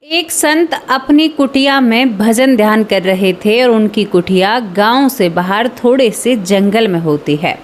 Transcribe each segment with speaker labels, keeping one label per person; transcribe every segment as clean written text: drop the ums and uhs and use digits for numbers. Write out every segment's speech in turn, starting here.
Speaker 1: एक संत अपनी कुटिया में भजन ध्यान कर रहे थे और उनकी कुटिया गांव से बाहर थोड़े से जंगल में होती है।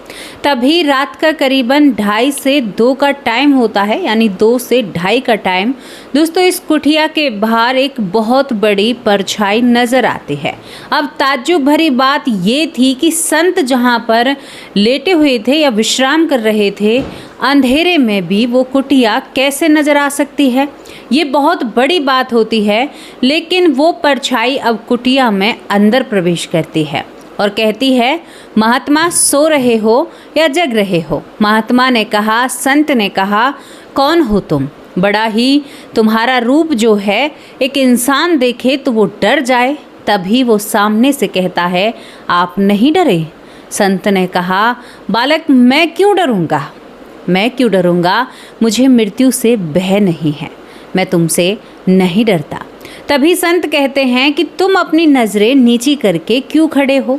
Speaker 1: तभी रात का करीबन 2:30 से 2 का टाइम होता है, यानी 2 से 2:30 का टाइम। दोस्तों, इस कुटिया के बाहर एक बहुत बड़ी परछाई नजर आती है। अब ताज्जुब भरी बात ये थी कि संत जहां पर लेटे हुए थे या विश्राम कर रहे थे, अंधेरे में भी वो कुटिया कैसे नजर आ सकती है। ये बहुत बड़ी बात होती है, लेकिन वो परछाई अब कुटिया में अंदर प्रवेश करती है और कहती है, महात्मा सो रहे हो या जग रहे हो। महात्मा ने कहा, संत ने कहा, कौन हो तुम? बड़ा ही तुम्हारा रूप जो है, एक इंसान देखे तो वो डर जाए। तभी वो सामने से कहता है, आप नहीं डरे? संत ने कहा, बालक मैं क्यों डरूंगा? मैं क्यों डरूंगा? मुझे मृत्यु से भय नहीं है, मैं तुमसे नहीं डरता। तभी संत कहते हैं कि तुम अपनी नज़रें नीची करके क्यों खड़े हो?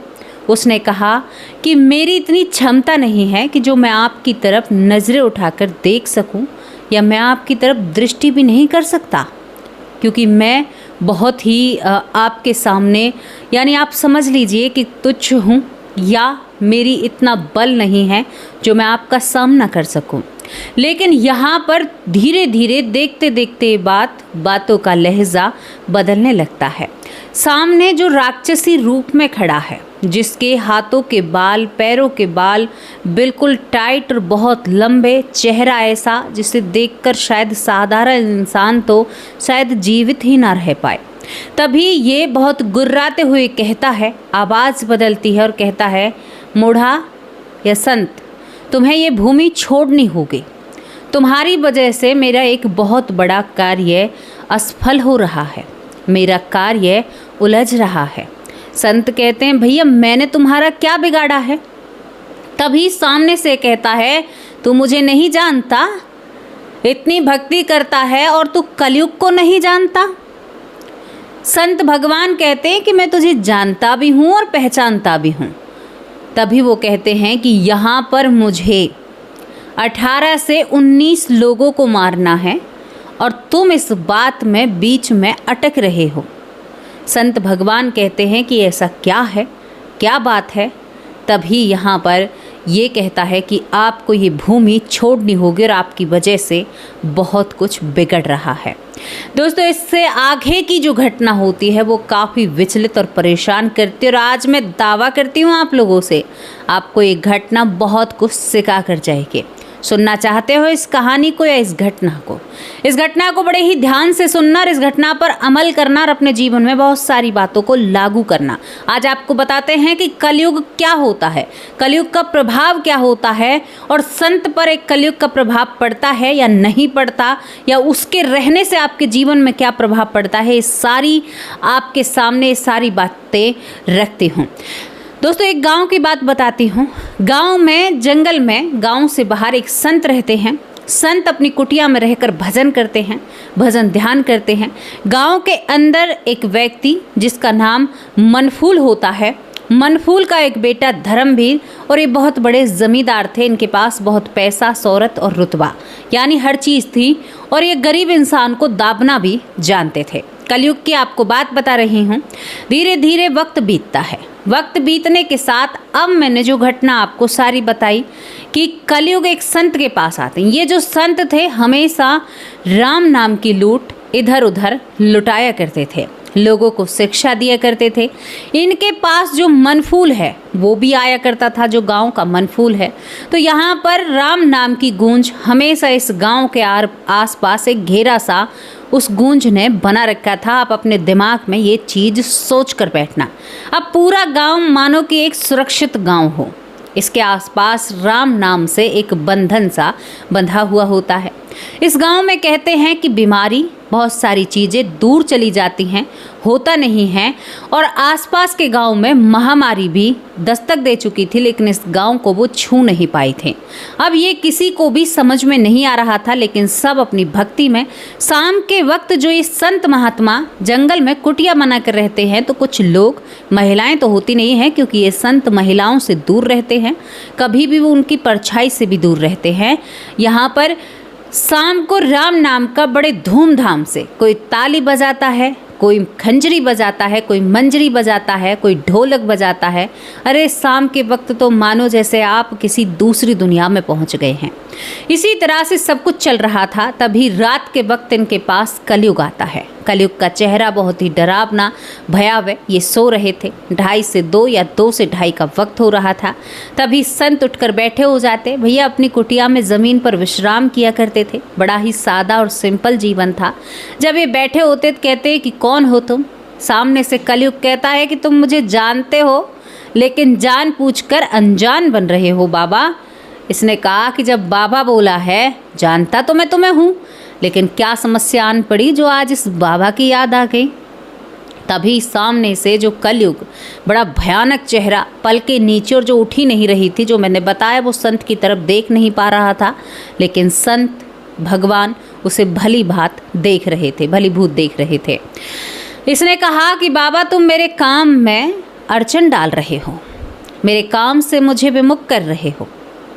Speaker 1: उसने कहा कि मेरी इतनी क्षमता नहीं है कि जो मैं आपकी तरफ नज़रें उठाकर देख सकूं, या मैं आपकी तरफ दृष्टि भी नहीं कर सकता, क्योंकि मैं बहुत ही आपके सामने, यानी आप समझ लीजिए कि तुच्छ हूँ, या मेरी इतना बल नहीं है जो मैं आपका सामना कर सकूं। लेकिन यहाँ पर धीरे धीरे देखते देखते बातों का लहजा बदलने लगता है। सामने जो राक्षसी रूप में खड़ा है, जिसके हाथों के बाल, पैरों के बाल बिल्कुल टाइट और बहुत लंबे, चेहरा ऐसा जिसे देखकर शायद साधारण इंसान तो शायद जीवित ही ना रह पाए। तभी ये बहुत गुर्राते हुए कहता है, आवाज़ बदलती है और कहता है, मूढ़ा या संत, तुम्हें ये भूमि छोड़नी होगी। तुम्हारी वजह से मेरा एक बहुत बड़ा कार्य असफल हो रहा है, मेरा कार्य उलझ रहा है। संत कहते हैं, भैया मैंने तुम्हारा क्या बिगाड़ा है? तभी सामने से कहता है, तू मुझे नहीं जानता? इतनी भक्ति करता है और तू कलयुग को नहीं जानता? संत भगवान कहते हैं कि मैं तुझे जानता भी हूँ और पहचानता भी हूँ। तभी वो कहते हैं कि यहाँ पर मुझे 18 से 19 लोगों को मारना है और तुम इस बात में बीच में अटक रहे हो। संत भगवान कहते हैं कि ऐसा क्या है, क्या बात है? तभी यहाँ पर ये कहता है कि आपको ये भूमि छोड़नी होगी और आपकी वजह से बहुत कुछ बिगड़ रहा है। दोस्तों, इससे आगे की जो घटना होती है वो काफ़ी विचलित और परेशान करती है, और आज मैं दावा करती हूँ आप लोगों से, आपको ये घटना बहुत कुछ सिखा कर जाएगी। सुनना चाहते हो इस कहानी को या इस घटना को? इस घटना को बड़े ही ध्यान से सुनना और इस घटना पर अमल करना और अपने जीवन में बहुत सारी बातों को लागू करना। आज आपको बताते हैं कि कलयुग क्या होता है, कलयुग का प्रभाव क्या होता है, और संत पर एक कलयुग का प्रभाव पड़ता है या नहीं पड़ता, या उसके रहने से आपके जीवन में क्या प्रभाव पड़ता है। ये सारी आपके सामने सारी बातें रखती हूँ। दोस्तों, एक गांव की बात बताती हूँ। गांव में, जंगल में, गांव से बाहर एक संत रहते हैं। संत अपनी कुटिया में रहकर भजन करते हैं, भजन ध्यान करते हैं। गांव के अंदर एक व्यक्ति जिसका नाम मनफूल होता है। मनफूल का एक बेटा धर्मवीर, और ये बहुत बड़े जमींदार थे। इनके पास बहुत पैसा, शोहरत और रुतबा, यानी हर चीज़ थी, और ये गरीब इंसान को दाबना भी जानते थे। कलयुग की आपको बात बता रही हूँ। धीरे धीरे वक्त बीतता है। वक्त बीतने के साथ अब मैंने जो घटना आपको सारी बताई कि कलयुग एक संत के पास आते हैं। ये जो संत थे हमेशा राम नाम की लूट इधर उधर लुटाया करते थे, लोगों को शिक्षा दिया करते थे। इनके पास जो मनफूल है वो भी आया करता था, जो गांव का मनफूल है। तो यहाँ पर राम नाम की गूंज हमेशा इस गांव के आसपास एक घेरा सा उस गूंज ने बना रखा था। आप अपने दिमाग में ये चीज़ सोच कर बैठना। अब पूरा गांव मानो कि एक सुरक्षित गांव हो। इसके आसपास राम नाम से एक बंधन सा बंधा हुआ होता है। इस गांव में कहते हैं कि बीमारी, बहुत सारी चीज़ें दूर चली जाती हैं, होता नहीं है, और आसपास के गांव में महामारी भी दस्तक दे चुकी थी, लेकिन इस गांव को वो छू नहीं पाई थे। अब ये किसी को भी समझ में नहीं आ रहा था, लेकिन सब अपनी भक्ति में। शाम के वक्त जो ये संत महात्मा जंगल में कुटिया बना कर रहते हैं, तो कुछ लोग, महिलाएं तो होती नहीं हैं क्योंकि ये संत महिलाओं से दूर रहते हैं, कभी भी वो उनकी परछाई से भी दूर रहते हैं। यहाँ पर शाम को राम नाम का बड़े धूमधाम से कोई ताली बजाता है, कोई खंजरी बजाता है, कोई मंजरी बजाता है, कोई ढोलक बजाता है। अरे शाम के वक्त तो मानो जैसे आप किसी दूसरी दुनिया में पहुंच गए हैं। इसी तरह से सब कुछ चल रहा था। तभी रात के वक्त इनके पास कलयुग आता है। कलयुग का चेहरा बहुत ही डरावना, भयावह। ये सो रहे थे। 2:30 से 2 या 2 से 2:30 का वक्त हो रहा था। तभी संत उठकर बैठे हो जाते। भैया अपनी कुटिया में ज़मीन पर विश्राम किया करते थे। बड़ा ही सादा और सिंपल जीवन था। जब ये बैठे होते तो कहते कि कौन हो तुम? सामने से कलयुग कहता है कि तुम मुझे जानते हो, लेकिन जान पूछकर अनजान बन रहे हो बाबा। इसने कहा कि जब बाबा बोला है, जानता तो मैं तुम्हें हूँ, लेकिन क्या समस्या आन पड़ी जो आज इस बाबा की याद आ गई। तभी सामने से जो कलयुग, बड़ा भयानक चेहरा, पल के नीचे और जो उठी नहीं रही थी, जो मैंने बताया वो संत की तरफ देख नहीं पा रहा था, लेकिन संत भगवान उसे भली भांत देख रहे थे, भली भूत देख रहे थे। इसने कहा कि बाबा तुम मेरे काम में अड़चन डाल रहे हो, मेरे काम से मुझे विमुख कर रहे हो,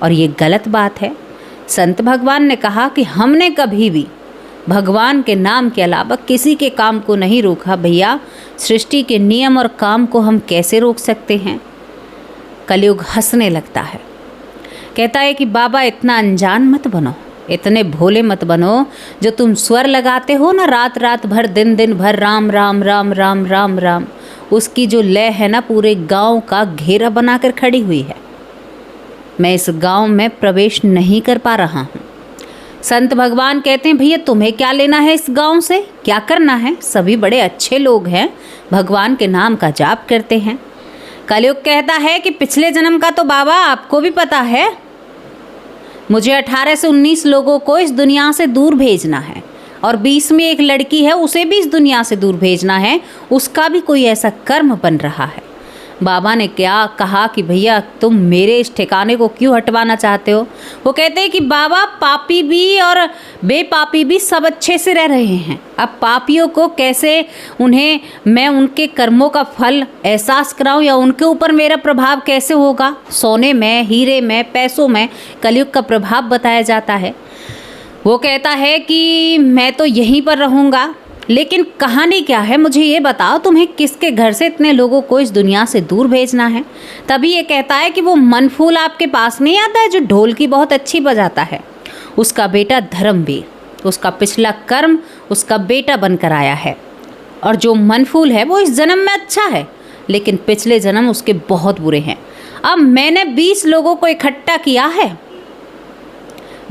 Speaker 1: और ये गलत बात है। संत भगवान ने कहा कि हमने कभी भी भगवान के नाम के अलावा किसी के काम को नहीं रोका। भैया सृष्टि के नियम और काम को हम कैसे रोक सकते हैं? कलयुग हंसने लगता है। कहता है कि बाबा इतना अनजान मत बनो, इतने भोले मत बनो। जो तुम स्वर लगाते हो ना रात रात भर, दिन दिन भर, राम राम राम राम राम राम, उसकी जो लय है ना पूरे गांव का घेरा बनाकर खड़ी हुई है। मैं इस गांव में प्रवेश नहीं कर पा रहा हूँ। संत भगवान कहते हैं भैया तुम्हें क्या लेना है इस गांव से, क्या करना है? सभी बड़े अच्छे लोग हैं, भगवान के नाम का जाप करते हैं। कलयुग कहता है कि पिछले जन्म का तो बाबा आपको भी पता है। मुझे 18 से 19 लोगों को इस दुनिया से दूर भेजना है, और 20 में एक लड़की है, उसे भी इस दुनिया से दूर भेजना है। उसका भी कोई ऐसा कर्म बन रहा है। बाबा ने क्या कहा कि भैया तुम मेरे इस ठिकाने को क्यों हटवाना चाहते हो? वो कहते हैं कि बाबा पापी भी और बेपापी भी सब अच्छे से रह रहे हैं। अब पापियों को कैसे उन्हें मैं उनके कर्मों का फल एहसास कराऊं, या उनके ऊपर मेरा प्रभाव कैसे होगा? सोने में, हीरे में, पैसों में कलयुग का प्रभाव बताया जाता है। वो कहता है कि मैं तो यहीं पर रहूँगा, लेकिन कहानी क्या है मुझे ये बताओ, तुम्हें किसके घर से इतने लोगों को इस दुनिया से दूर भेजना है? तभी ये कहता है कि वो मनफूल आपके पास नहीं आता है जो ढोल की बहुत अच्छी बजाता है, उसका बेटा धर्मवीर, उसका पिछला कर्म उसका बेटा बनकर आया है। और जो मनफूल है वो इस जन्म में अच्छा है, लेकिन पिछले जन्म उसके बहुत बुरे हैं। अब मैंने 20 लोगों को इकट्ठा किया है।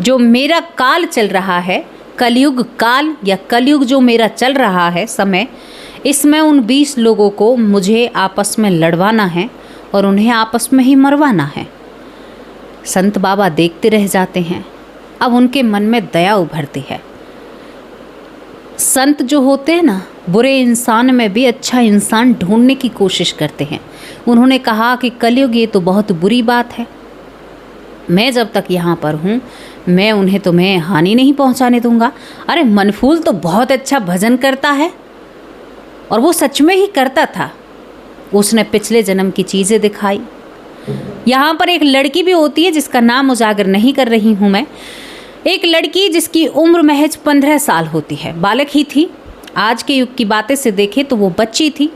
Speaker 1: जो मेरा काल चल रहा है, कलयुग काल या कलयुग जो मेरा चल रहा है समय, इसमें उन 20 लोगों को मुझे आपस में लड़वाना है और उन्हें आपस में ही मरवाना है। संत बाबा देखते रह जाते हैं। अब उनके मन में दया उभरती है। संत जो होते हैं ना, बुरे इंसान में भी अच्छा इंसान ढूंढने की कोशिश करते हैं। उन्होंने कहा कि कलयुग ये तो बहुत बुरी बात है, मैं जब तक यहाँ पर हूँ मैं उन्हें तुम्हें हानि नहीं पहुँचाने दूंगा। अरे मनफूल तो बहुत अच्छा भजन करता है, और वो सच में ही करता था। उसने पिछले जन्म की चीज़ें दिखाई। यहाँ पर एक लड़की भी होती है जिसका नाम उजागर नहीं कर रही हूँ मैं। एक लड़की जिसकी उम्र महज 15 साल होती है, बालक ही थी। आज के युग की बातें से देखें तो वो बच्ची थी,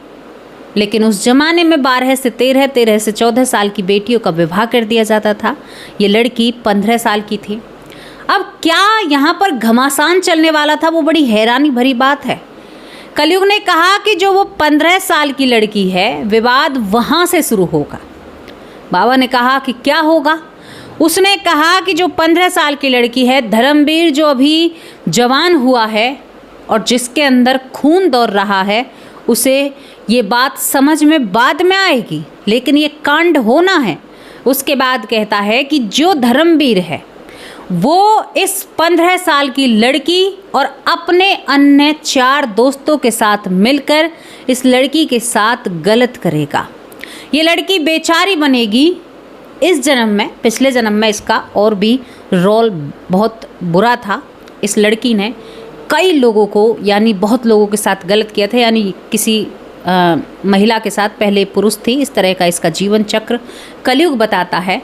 Speaker 1: लेकिन उस ज़माने में 12 से 13, 13 से 14 साल की बेटियों का विवाह कर दिया जाता था। ये लड़की 15 साल की थी। अब क्या यहाँ पर घमासान चलने वाला था, वो बड़ी हैरानी भरी बात है। कलयुग ने कहा कि जो वो 15 साल की लड़की है, विवाद वहाँ से शुरू होगा। बाबा ने कहा कि क्या होगा? उसने कहा कि जो 15 साल की लड़की है, धर्मवीर जो अभी जवान हुआ है और जिसके अंदर खून दौड़ रहा है, उसे ये बात समझ में बाद में आएगी, लेकिन ये कांड होना है। उसके बाद कहता है कि जो धर्मवीर है वो इस 15 साल की लड़की और अपने अन्य 4 दोस्तों के साथ मिलकर इस लड़की के साथ गलत करेगा। ये लड़की बेचारी बनेगी इस जन्म में। पिछले जन्म में इसका और भी रोल बहुत बुरा था। इस लड़की ने कई लोगों को, यानी बहुत लोगों के साथ गलत किया था, यानी किसी महिला के साथ पहले पुरुष थी। इस तरह का इसका जीवन चक्र कलयुग बताता है।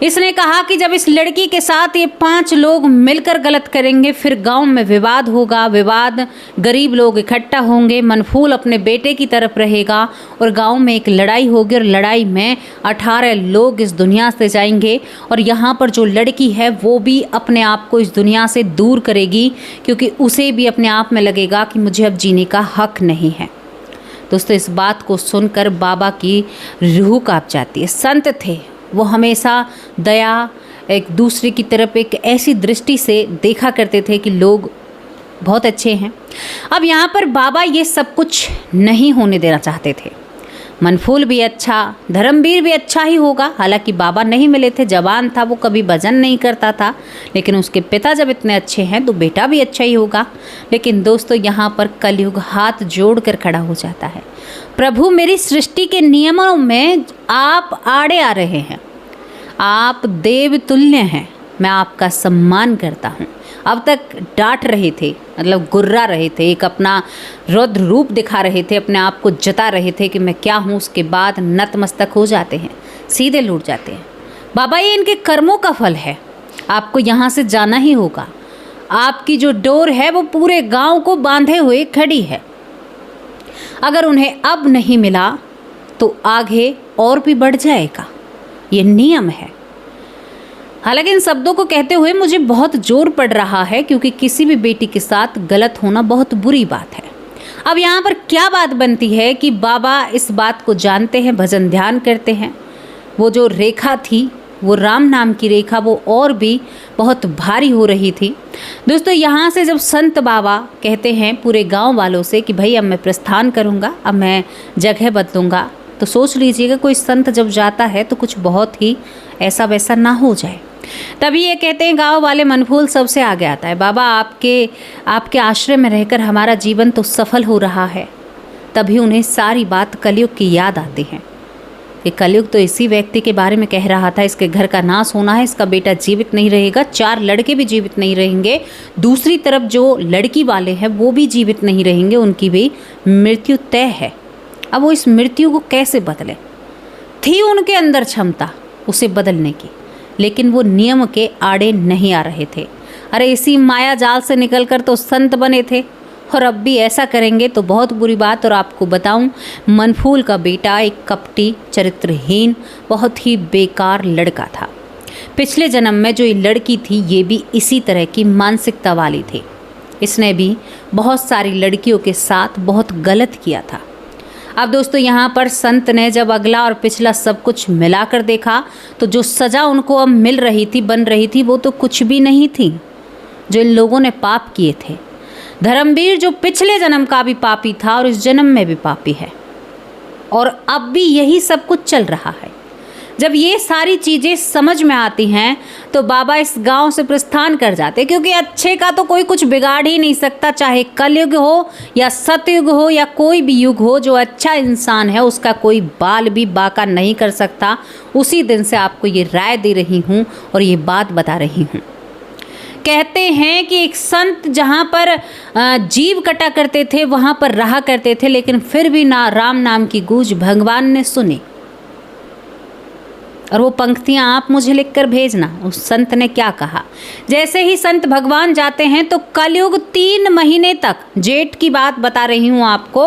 Speaker 1: इसने कहा कि जब इस लड़की के साथ ये 5 लोग मिलकर गलत करेंगे, फिर गांव में विवाद होगा, विवाद गरीब लोग इकट्ठा होंगे, मनफूल अपने बेटे की तरफ रहेगा और गांव में एक लड़ाई होगी और लड़ाई में 18 लोग इस दुनिया से जाएंगे और यहाँ पर जो लड़की है वो भी अपने आप को इस दुनिया से दूर करेगी, क्योंकि उसे भी अपने आप में लगेगा कि मुझे अब जीने का हक नहीं है। दोस्तों, इस बात को सुनकर बाबा की रूह कांप जाती है। संत थे, वो हमेशा दया, एक दूसरे की तरफ एक ऐसी दृष्टि से देखा करते थे कि लोग बहुत अच्छे हैं। अब यहाँ पर बाबा ये सब कुछ नहीं होने देना चाहते थे। मनफूल भी अच्छा, धर्मवीर भी अच्छा ही होगा। हालांकि बाबा नहीं मिले थे, जवान था, वो कभी भजन नहीं करता था, लेकिन उसके पिता जब इतने अच्छे हैं तो बेटा भी अच्छा ही होगा। लेकिन दोस्तों, यहाँ पर कलयुग हाथ जोड़कर खड़ा हो जाता है। प्रभु, मेरी सृष्टि के नियमों में आप आड़े आ रहे हैं। आप देव तुल्य हैं, मैं आपका सम्मान करता हूँ। अब तक डांट रहे थे, मतलब गुर्रा रहे थे, एक अपना रौद्र रूप दिखा रहे थे, अपने आप को जता रहे थे कि मैं क्या हूँ। उसके बाद नतमस्तक हो जाते हैं, सीधे लौट जाते हैं। बाबा, ये इनके कर्मों का फल है, आपको यहाँ से जाना ही होगा। आपकी जो डोर है वो पूरे गांव को बांधे हुए खड़ी है। अगर उन्हें अब नहीं मिला तो आगे और भी बढ़ जाएगा, ये नियम है। हालांकि इन शब्दों को कहते हुए मुझे बहुत जोर पड़ रहा है, क्योंकि किसी भी बेटी के साथ गलत होना बहुत बुरी बात है। अब यहाँ पर क्या बात बनती है कि बाबा इस बात को जानते हैं, भजन ध्यान करते हैं। वो जो रेखा थी, वो राम नाम की रेखा, वो और भी बहुत भारी हो रही थी। दोस्तों, यहाँ से जब संत बाबा कहते हैं पूरे गांव वालों से कि भाई अब मैं प्रस्थान करूँगा, अब मैं जगह बदलूँगा, तो सोच लीजिएगा कोई संत जब जाता है तो कुछ बहुत ही ऐसा वैसा ना हो जाए। तभी ये कहते हैं, गांव वाले मनफूल सबसे आगे आता है। बाबा, आपके आश्रय में रहकर हमारा जीवन तो सफल हो रहा है। तभी उन्हें सारी बात कलयुग की याद आती है कि कलयुग तो इसी व्यक्ति के बारे में कह रहा था, इसके घर का नाश होना है, इसका बेटा जीवित नहीं रहेगा, 4 लड़के भी जीवित नहीं रहेंगे, दूसरी तरफ जो लड़की वाले हैं वो भी जीवित नहीं रहेंगे, उनकी भी मृत्यु तय है। अब वो इस मृत्यु को कैसे बदले? थी उनके अंदर क्षमता उसे बदलने की, लेकिन वो नियम के आड़े नहीं आ रहे थे। अरे, इसी माया जाल से निकलकर तो संत बने थे और अब भी ऐसा करेंगे तो बहुत बुरी बात। और आपको बताऊं, मनफूल का बेटा एक कपटी, चरित्रहीन, बहुत ही बेकार लड़का था। पिछले जन्म में जो ये लड़की थी, ये भी इसी तरह की मानसिकता वाली थी। इसने भी बहुत सारी लड़कियों के साथ बहुत गलत किया था। अब दोस्तों, यहाँ पर संत ने जब अगला और पिछला सब कुछ मिलाकर देखा तो जो सज़ा उनको अब मिल रही थी, बन रही थी, वो तो कुछ भी नहीं थी जो इन लोगों ने पाप किए थे। धर्मवीर जो पिछले जन्म का भी पापी था और इस जन्म में भी पापी है, और अब भी यही सब कुछ चल रहा है। जब ये सारी चीज़ें समझ में आती हैं तो बाबा इस गांव से प्रस्थान कर जाते, क्योंकि अच्छे का तो कोई कुछ बिगाड़ ही नहीं सकता, चाहे कलयुग हो या सतयुग हो या कोई भी युग हो। जो अच्छा इंसान है उसका कोई बाल भी बाका नहीं कर सकता। उसी दिन से आपको ये राय दे रही हूँ और ये बात बता रही हूँ। कहते हैं कि एक संत जहाँ पर जीव कटा करते थे वहाँ पर रहा करते थे, लेकिन फिर भी ना राम नाम की गूंज भगवान ने सुनी। और वो पंक्तियाँ आप मुझे लिखकर भेजना, उस संत ने क्या कहा। जैसे ही संत भगवान जाते हैं तो कलयुग 3 महीने तक, जेठ की बात बता रही हूँ आपको,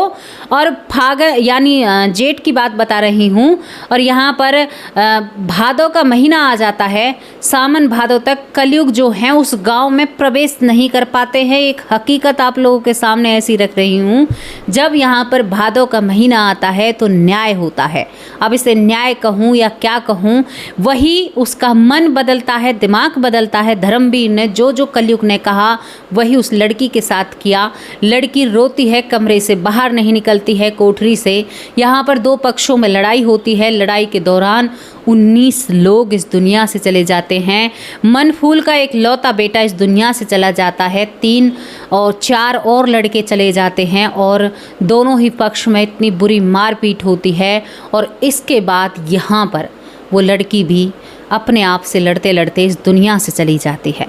Speaker 1: और फागण यानी जेठ की बात बता रही हूँ, और यहाँ पर भादों का महीना आ जाता है, सावन भादों तक कलयुग जो है उस गांव में प्रवेश नहीं कर पाते हैं। एक हकीकत आप लोगों के सामने ऐसी रख रही हूँ, जब यहाँ पर भादों का महीना आता है तो न्याय होता है। अब इसे न्याय कहूँ या क्या कहूँ, वही उसका मन बदलता है, दिमाग बदलता है। धर्मवीर ने जो कलयुग ने कहा वही उस लड़की के साथ किया। लड़की रोती है, कमरे से बाहर नहीं निकलती है, कोठरी से। यहाँ पर 2 पक्षों में लड़ाई होती है। लड़ाई के दौरान 19 लोग इस दुनिया से चले जाते हैं। मनफूल का एक लौता बेटा इस दुनिया से चला जाता है। 3 और 4 और लड़के चले जाते हैं और दोनों ही पक्ष में इतनी बुरी मारपीट होती है। और इसके बाद यहाँ पर वो लड़की भी अपने आप से लड़ते लड़ते इस दुनिया से चली जाती है।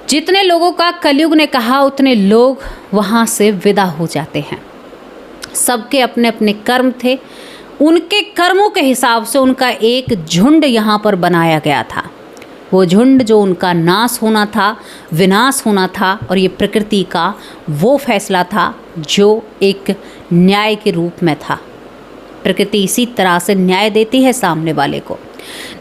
Speaker 1: जितने लोगों का कलयुग ने कहा उतने लोग वहाँ से विदा हो जाते हैं। सबके अपने अपने कर्म थे, उनके कर्मों के हिसाब से उनका एक झुंड यहाँ पर बनाया गया था। वो झुंड जो उनका नाश होना था, विनाश होना था, और ये प्रकृति का वो फैसला था जो एक न्याय के रूप में था। प्रकृति इसी तरह से न्याय देती है सामने वाले को।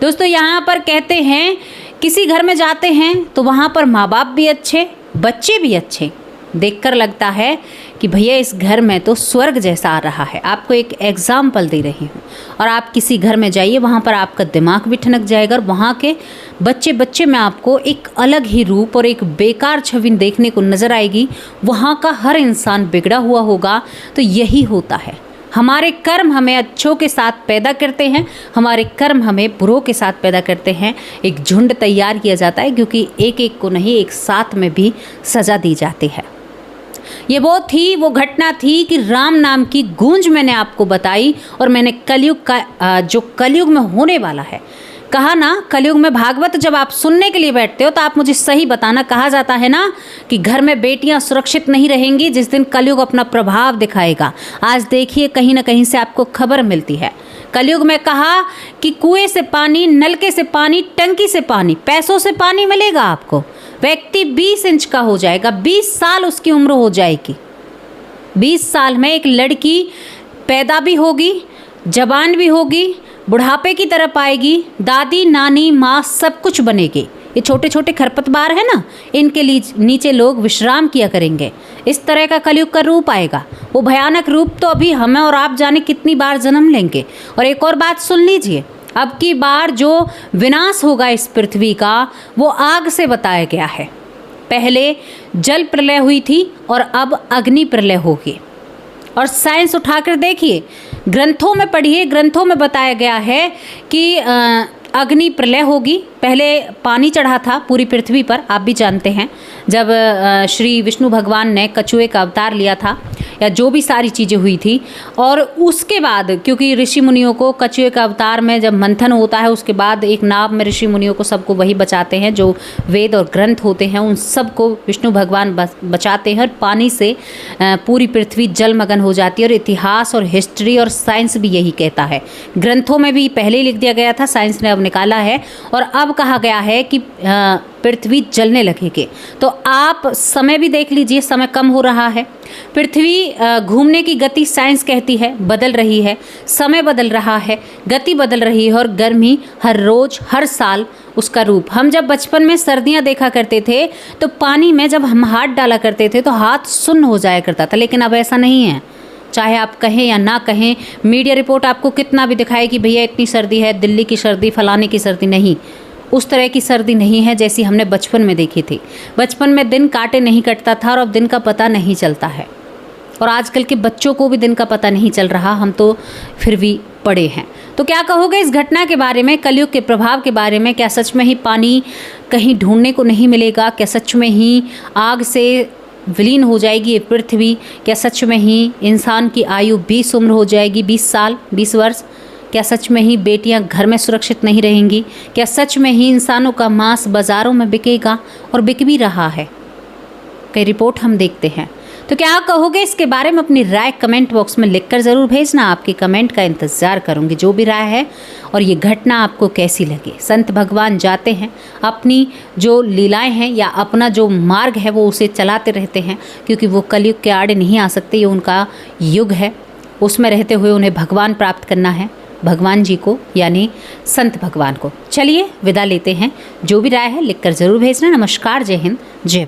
Speaker 1: दोस्तों, यहाँ पर कहते हैं किसी घर में जाते हैं तो वहाँ पर माँ बाप भी अच्छे, बच्चे भी अच्छे, देखकर लगता है कि भैया इस घर में तो स्वर्ग जैसा आ रहा है। आपको एक एग्जाम्पल दे रही हूँ। और आप किसी घर में जाइए, वहाँ पर आपका दिमाग भी ठनक जाएगा और वहाँ के बच्चे में आपको एक अलग ही रूप और एक बेकार छवि देखने को नज़र आएगी। वहाँ का हर इंसान बिगड़ा हुआ होगा। तो यही होता है, हमारे कर्म हमें अच्छों के साथ पैदा करते हैं, हमारे कर्म हमें बुरों के साथ पैदा करते हैं। एक झुंड तैयार किया जाता है, क्योंकि एक एक को नहीं, एक साथ में भी सज़ा दी जाती है। ये वो घटना थी कि राम नाम की गूंज मैंने आपको बताई, और मैंने कलयुग का जो कलयुग में होने वाला है, कहा ना, कलयुग में भागवत जब आप सुनने के लिए बैठते हो तो आप मुझे सही बताना। कहा जाता है ना कि घर में बेटियां सुरक्षित नहीं रहेंगी जिस दिन कलयुग अपना प्रभाव दिखाएगा। आज देखिए, कहीं ना कहीं से आपको खबर मिलती है। कलयुग में कहा कि कुएं से पानी, नलके से पानी, टंकी से पानी, पैसों से पानी मिलेगा आपको। व्यक्ति 20 इंच का हो जाएगा, 20 साल उसकी उम्र हो जाएगी। 20 साल में एक लड़की पैदा भी होगी, जवान भी होगी, बुढ़ापे की तरफ आएगी, दादी, नानी, माँ सब कुछ बनेगी। ये छोटे छोटे खरपतवार है ना, इनके नीचे लोग विश्राम किया करेंगे। इस तरह का कलयुग का रूप आएगा। वो भयानक रूप तो अभी हमें और आप जाने कितनी बार जन्म लेंगे। और एक और बात सुन लीजिए, अब की बार जो विनाश होगा इस पृथ्वी का, वो आग से बताया गया है। पहले जल प्रलय हुई थी और अब अग्नि प्रलय होगी। और साइंस उठाकर देखिए, ग्रंथों में पढ़िए, ग्रंथों में बताया गया है कि अग्नि प्रलय होगी। पहले पानी चढ़ा था पूरी पृथ्वी पर, आप भी जानते हैं, जब श्री विष्णु भगवान ने कछुए का अवतार लिया था, या जो भी सारी चीज़ें हुई थी। और उसके बाद, क्योंकि ऋषि मुनियों को कछुए का अवतार में जब मंथन होता है, उसके बाद एक नाव में ऋषि मुनियों को सबको वही बचाते हैं, जो वेद और ग्रंथ होते हैं उन सबको विष्णु भगवान बचाते हैं। और पानी से पूरी पृथ्वी जलमग्न हो जाती है। और इतिहास और हिस्ट्री और साइंस भी यही कहता है। ग्रंथों में भी पहले ही लिख दिया गया था, साइंस ने अब निकाला है। और अब कहा गया है कि पृथ्वी जलने लगेगी। तो आप समय भी देख लीजिए, समय कम हो रहा है। पृथ्वी घूमने की गति साइंस कहती है बदल रही है, समय बदल रहा है, गति बदल रही है। और गर्मी हर रोज, हर साल उसका रूप। हम जब बचपन में सर्दियां देखा करते थे तो पानी में जब हम हाथ डाला करते थे तो हाथ सुन्न हो जाया करता था, लेकिन अब ऐसा नहीं है। चाहे आप कहें या ना कहें, मीडिया रिपोर्ट आपको कितना भी दिखाए कि भैया इतनी सर्दी है, दिल्ली की सर्दी, फलाने की सर्दी, नहीं, उस तरह की सर्दी नहीं है जैसी हमने बचपन में देखी थी। बचपन में दिन काटे नहीं कटता था और अब दिन का पता नहीं चलता है। और आजकल के बच्चों को भी दिन का पता नहीं चल रहा, हम तो फिर भी पड़े हैं। तो क्या कहोगे इस घटना के बारे में, कलयुग के प्रभाव के बारे में? क्या सच में ही पानी कहीं ढूंढने को नहीं मिलेगा? क्या सच में ही आग से विलीन हो जाएगी ये पृथ्वी? क्या सच में ही इंसान की आयु 20 उम्र हो जाएगी, 20 साल, 20 वर्ष? क्या सच में ही बेटियां घर में सुरक्षित नहीं रहेंगी? क्या सच में ही इंसानों का मांस बाज़ारों में बिकेगा? और बिक भी रहा है, कई रिपोर्ट हम देखते हैं। तो क्या आप कहोगे इसके बारे में? अपनी राय कमेंट बॉक्स में लिखकर ज़रूर भेजना। आपके कमेंट का इंतज़ार करूंगी, जो भी राय है। और ये घटना आपको कैसी लगी? संत भगवान जाते हैं, अपनी जो लीलाएं हैं या अपना जो मार्ग है वो उसे चलाते रहते हैं, क्योंकि वो कलयुग के आड़े नहीं आ सकते। ये उनका युग है, उसमें रहते हुए उन्हें भगवान प्राप्त करना है, भगवान जी को, यानी संत भगवान को। चलिए विदा लेते हैं। जो भी राय है लिखकर ज़रूर भेजना। नमस्कार, जय हिंद, जय